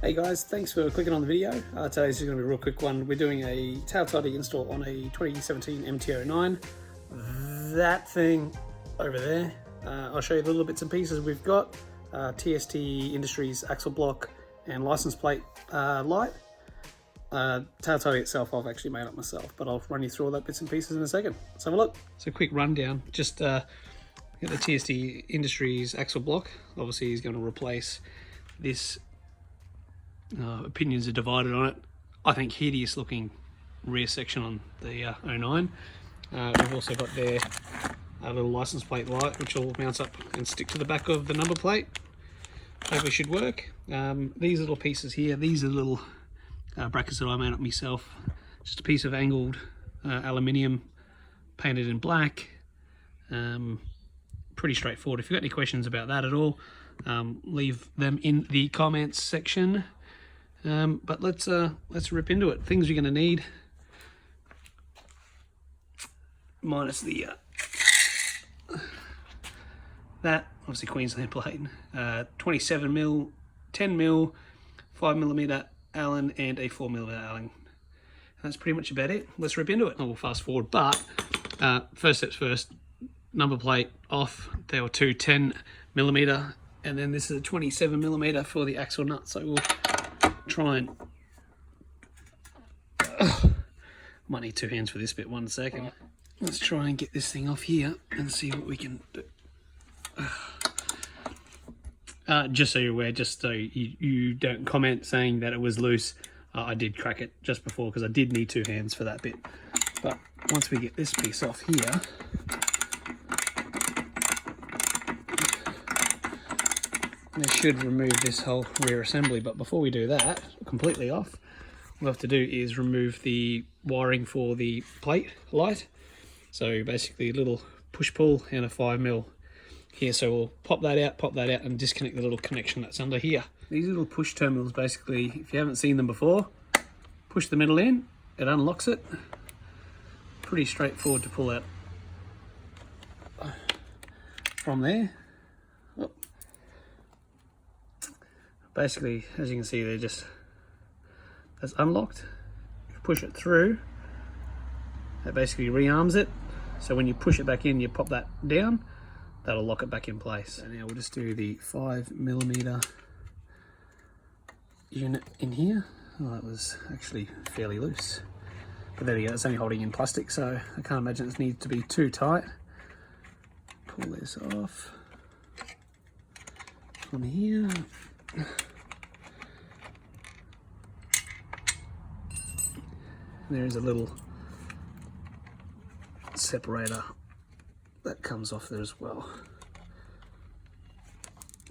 Hey guys, thanks for clicking on the video. Today's just going to be a real quick one. We're doing a tail tidy install on a 2017 Mt09. That thing over there. I'll show you the little bits and pieces we've got. TST Industries axle block and license plate light. Tail tidy itself I've actually made up myself, but I'll run you through all that bits and pieces in a second. Let's have a look. So quick rundown, just get the TST Industries axle block. Obviously he's going to replace this. Opinions are divided on it. I think hideous looking rear section on the 09. We've also got their little license plate light, which will mount up and stick to the back of the number plate. Hopefully should work. These little pieces here, these are little brackets that I made up myself. Just a piece of angled aluminium painted in black. Pretty straightforward. If you've got any questions about that at all, leave them in the comments section. But let's rip into it. Things you're going to need, minus the that obviously Queensland plate, 27mm, 10mm, 5mm Allen, and a 4mm Allen. And that's pretty much about it. Let's rip into it. We'll fast forward, but first steps first. Number plate off. There were two 10mm, and then this is a 27mm for the axle nut. So we'll try and might need two hands for this bit. 1 second. Let's try and get this thing off here and see what we can do. Just so you're aware, just so you don't comment saying that it was loose, I did crack it just before because I did need two hands for that bit. But once we get this piece off here, we should remove this whole rear assembly. But before we do that, completely off, what we'll have to do is remove the wiring for the plate light. So basically a little push-pull and a 5mm here. So we'll pop that out and disconnect the little connection that's under here. These little push terminals, basically, if you haven't seen them before, push the metal in, it unlocks it. Pretty straightforward to pull out from there. Basically, as you can see, that's unlocked. If you push it through, that basically rearms it. So when you push it back in, you pop that down, that'll lock it back in place. So now we'll just do the 5mm unit in here. Oh, that was actually fairly loose. But there we go, it's only holding in plastic, so I can't imagine it needs to be too tight. Pull this off from here. There is a little separator that comes off there as well.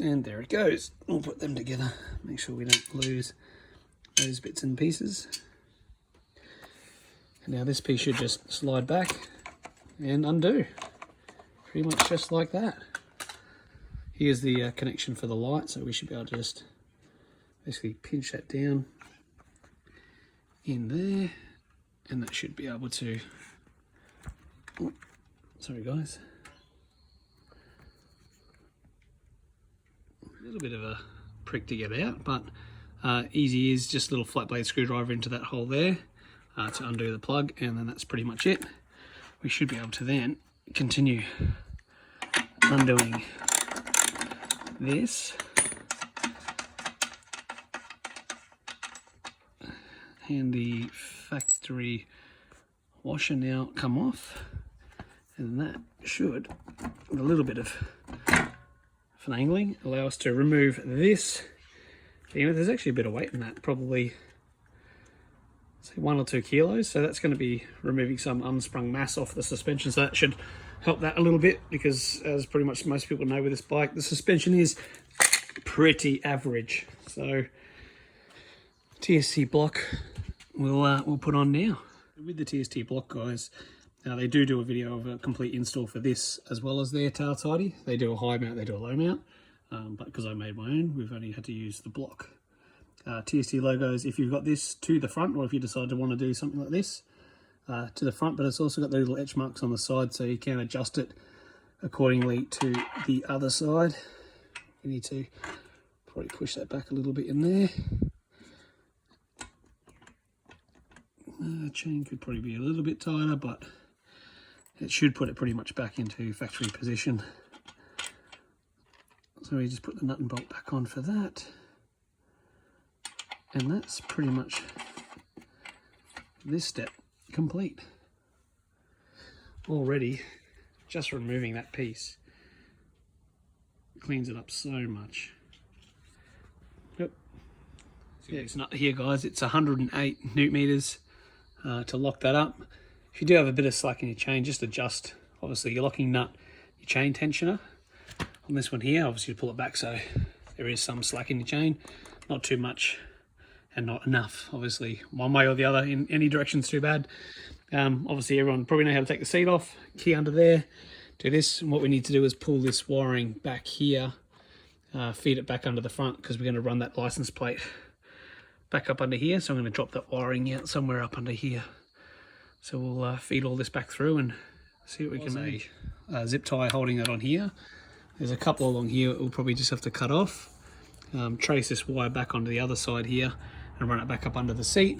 And there it goes. We'll put them together, make sure we don't lose those bits and pieces. And now this piece should just slide back and undo. Pretty much just like that. Here's the connection for the light, so we should be able to just basically pinch that down in there, and that should be able to, oh, sorry guys, a little bit of a prick to get out, but easy is just a little flat blade screwdriver into that hole there to undo the plug, and then that's pretty much it. We should be able to then continue undoing this, and the factory washer now come off, and that should, with a little bit of finagling, allow us to remove this. You know, there's actually a bit of weight in that, probably say 1 or 2 kilos, so that's going to be removing some unsprung mass off the suspension, so that should help that a little bit, because as pretty much most people know with this bike, the suspension is pretty average. So TST block we'll put on now. With the TST block, guys, they do a video of a complete install for this as well as their tail tidy. They do a high mount, they do a low mount, but because I made my own, we've only had to use the block. TST logos, if you've got this to the front, or if you decide to want to do something like this to the front, but it's also got the little etch marks on the side, so you can adjust it accordingly to the other side. You need to probably push that back a little bit in there. Chain could probably be a little bit tighter, but it should put it pretty much back into factory position. So we just put the nut and bolt back on for that. And that's pretty much this step complete. Already, just removing that piece cleans it up so much. Yep. Yeah, it's not here, guys. It's 108 newton meters to lock that up. If you do have a bit of slack in your chain, just adjust. Obviously, your locking nut, your chain tensioner. On this one here, obviously you pull it back so there is some slack in your chain. Not too much and not enough. Obviously, one way or the other, in any direction's too bad. Obviously, everyone probably know how to take the seat off. Key under there. Do this. And what we need to do is pull this wiring back here. Feed it back under the front because we're going to run that license plate back up under here. So I'm going to drop that wiring out somewhere up under here. So we'll feed all this back through and see what we can make. Zip tie holding that on here. There's a couple along here we'll probably just have to cut off. Trace this wire back onto the other side here and run it back up under the seat.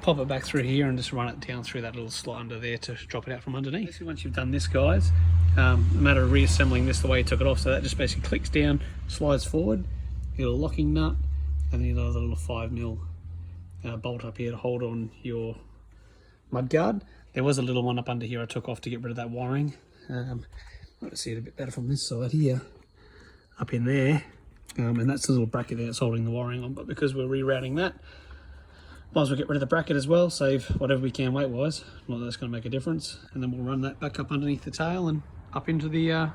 Pop it back through here and just run it down through that little slot under there to drop it out from underneath. Basically, once you've done this, guys, a matter of reassembling this the way you took it off. So that just basically clicks down, slides forward, your little locking nut, and then another little 5mm bolt up here to hold on your mud guard. There was a little one up under here I took off to get rid of that wiring. Let's see it a bit better from this side here, up in there, and that's the little bracket there that's holding the wiring on. But because we're rerouting that, might as well get rid of the bracket as well, save whatever we can weight wise. Not that that's going to make a difference. And then we'll run that back up underneath the tail and up into the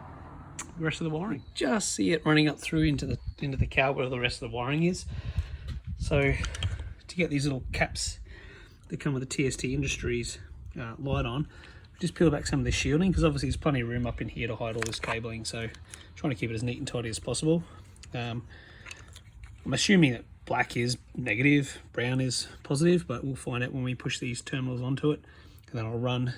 rest of the wiring. Just see it running up through into the cowl where the rest of the wiring is. So to get these little caps that come with the TST Industries light on, just peel back some of the shielding because obviously there's plenty of room up in here to hide all this cabling, so trying to keep it as neat and tidy as possible. I'm assuming that black is negative, brown is positive, but we'll find out when we push these terminals onto it. And then I'll run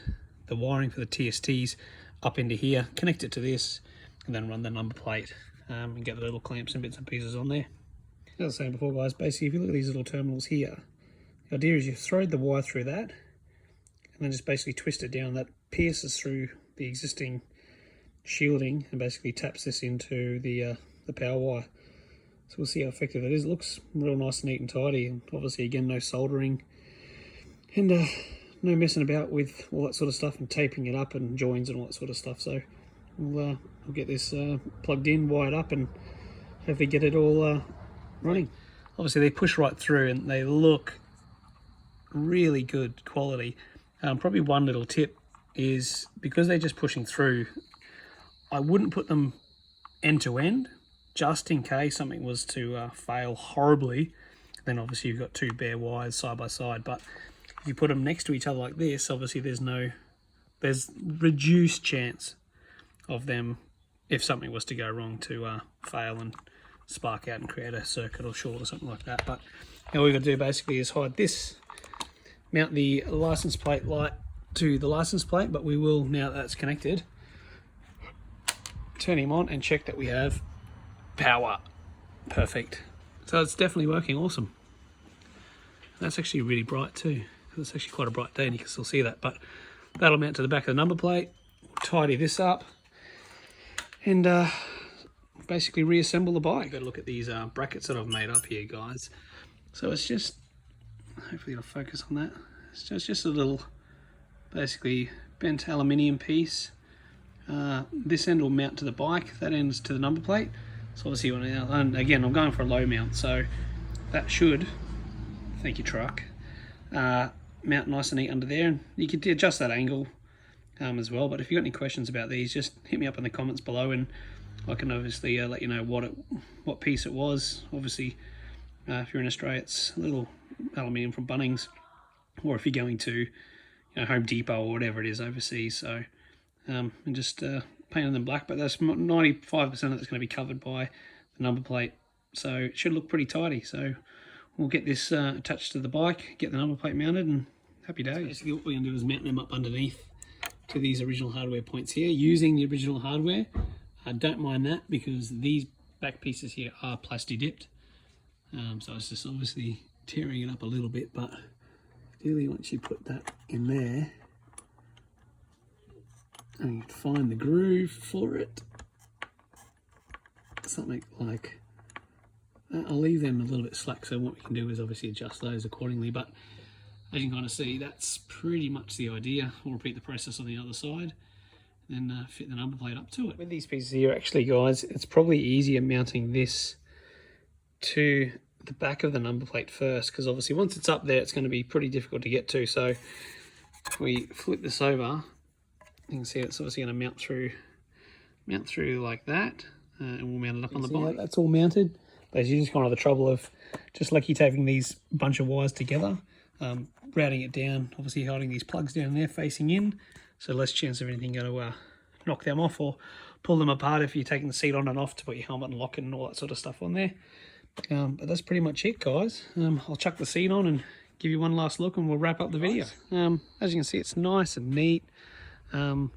the wiring for the TSTs up into here, connect it to this, and then run the number plate and get the little clamps and bits and pieces on there. As I was saying before, guys, basically if you look at these little terminals here, the idea is you throw the wire through that, and then just basically twist it down. That pierces through the existing shielding and basically taps this into the power wire. So we'll see how effective that is. It looks real nice and neat and tidy, and obviously again no soldering and no messing about with all that sort of stuff and taping it up and joins and all that sort of stuff. So we'll get this plugged in, wired up, and hopefully get it all running. Obviously they push right through and they look really good quality. Probably one little tip is because they're just pushing through, I wouldn't put them end to end just in case something was to fail horribly. Then obviously you've got two bare wires side by side, but if you put them next to each other like this, obviously there's reduced chance of them, if something was to go wrong, to fail and spark out and create a circuit or short or something like that. But all we've got to do basically is hide this, mount the license plate light to the license plate, but we will, now that that's connected, turn him on and check that we have power. Perfect. So it's definitely working awesome. That's actually really bright too. It's actually quite a bright day and you can still see that, but that'll mount to the back of the number plate. Tidy this up and basically reassemble the bike. Got to look at these brackets that I've made up here, guys. So it's just, hopefully it'll focus on that. It's just a little, basically bent aluminium piece. This end will mount to the bike, that end's to the number plate. So obviously, and again, I'm going for a low mount, so that should, thank you truck, mount nice and neat under there. And you can adjust that angle as well. But if you've got any questions about these, just hit me up in the comments below, and I can obviously let you know what piece it was. Obviously, if you're in Australia, it's a little aluminium from Bunnings, or if you're going to Home Depot or whatever it is overseas. So and just painted them black, but that's 95% of it's going to be covered by the number plate, so it should look pretty tidy. So we'll get this attached to the bike, get the number plate mounted, and happy days. So basically what we're going to do is mount them up underneath to these original hardware points here using the original hardware. I don't mind that because these back pieces here are plasti dipped, so it's just obviously tearing it up a little bit, but Ideally, once you put that in there, and find the groove for it, something like that. I'll leave them a little bit slack, so what we can do is obviously adjust those accordingly, but as you can kind of see, that's pretty much the idea. We'll repeat the process on the other side, and then fit the number plate up to it. With these pieces here, actually, guys, it's probably easier mounting this to the back of the number plate first, because obviously once it's up there, it's going to be pretty difficult to get to. So if we flip this over, you can see it's obviously going to mount through like that, and we'll mount it up on the bike. That's all mounted. But you just kind of the trouble of just lucky taping these bunch of wires together, routing it down, obviously holding these plugs down there facing in, so less chance of anything going to knock them off or pull them apart if you're taking the seat on and off to put your helmet and lock it and all that sort of stuff on there. But that's pretty much it, guys. I'll chuck the seat on and give you one last look, and we'll wrap up the video. As you can see, it's nice and neat. Blends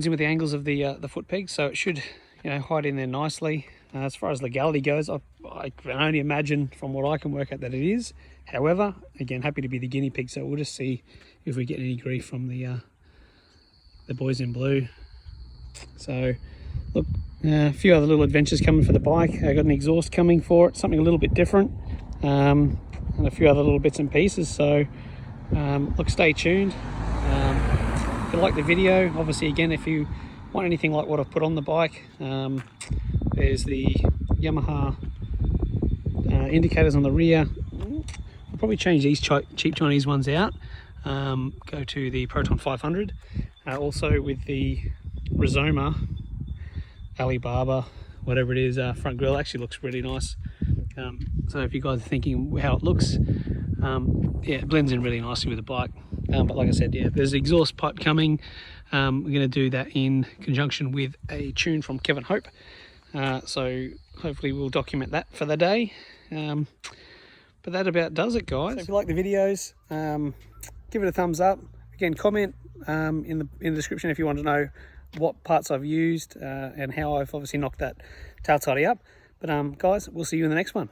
in with the angles of the foot pegs, so it should, you know, hide in there nicely. As far as legality goes, I can only imagine from what I can work out that it is. However, again, happy to be the guinea pig, so we'll just see if we get any grief from the boys in blue. So, look, a few other little adventures coming for the bike. I got an exhaust coming for it, something a little bit different, and a few other little bits and pieces. So, look, stay tuned. If you like the video, obviously, again, if you want anything like what I've put on the bike, there's the Yamaha indicators on the rear. I'll probably change these cheap Chinese ones out, go to the Proton 500. Also with the Rizoma Alibaba, whatever it is, front grille actually looks really nice. So if you guys are thinking how it looks, yeah, it blends in really nicely with the bike. But like I said, yeah, there's an exhaust pipe coming. We're going to do that in conjunction with a tune from Kevin Hope. So hopefully we'll document that for the day. But that about does it, guys. So if you like the videos, give it a thumbs up. Again, comment in the description if you want to know what parts I've used and how I've obviously knocked that tail tidy up. But guys, we'll see you in the next one.